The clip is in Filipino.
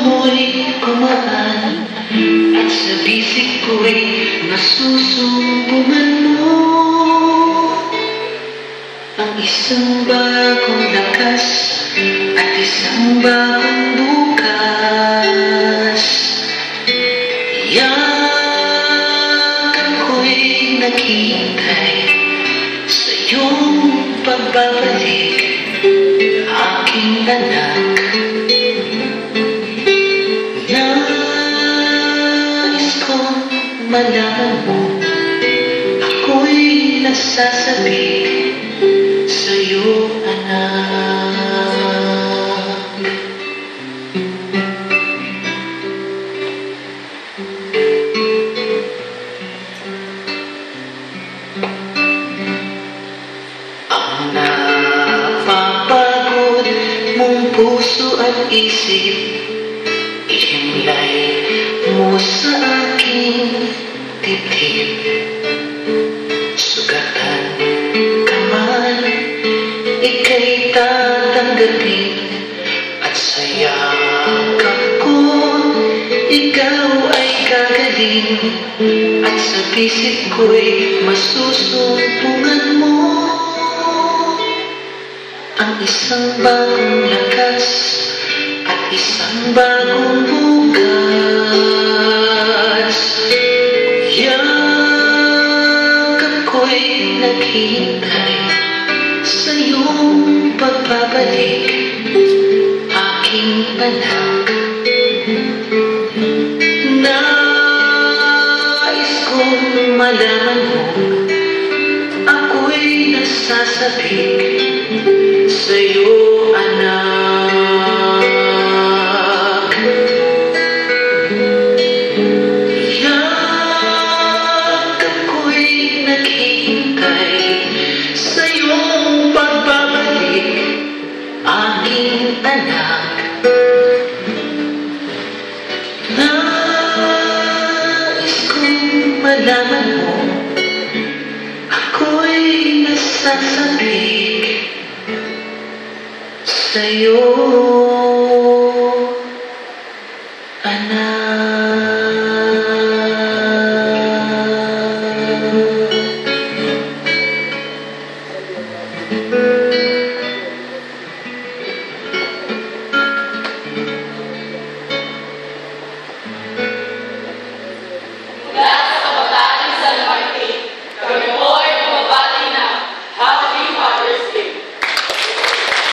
mo'y kumaan at sa bisig ko'y nasusumbungan mo ang isang bagong lakas at isang bagong bukas. Yakap ko'y naghihintay sa iyong pagbabalik, aking anak. Nais kong malaman mo, ako'y nasasabik sa'yo, anak. Ang napapagod mong puso at isip, ihimlay mo sa aking dibdib. Sugatan ka man, ika'y tatanggapin, at sa yakap ko ikaw ay gagaling, at sa bisig ko'y masusumpungan mo ang isang bagong lakas at isang bagong bukas. Yakap ko'y naghihintay sa iyong pagbabalik, aking anak. Nais kong malaman mo, ako'y nasasabik sa'yo, anak. Yakap ko'y naghihintay sa iyong pagbabalik, aking anak. Nais kong malaman mo, ako'y nasasabik sa'yo.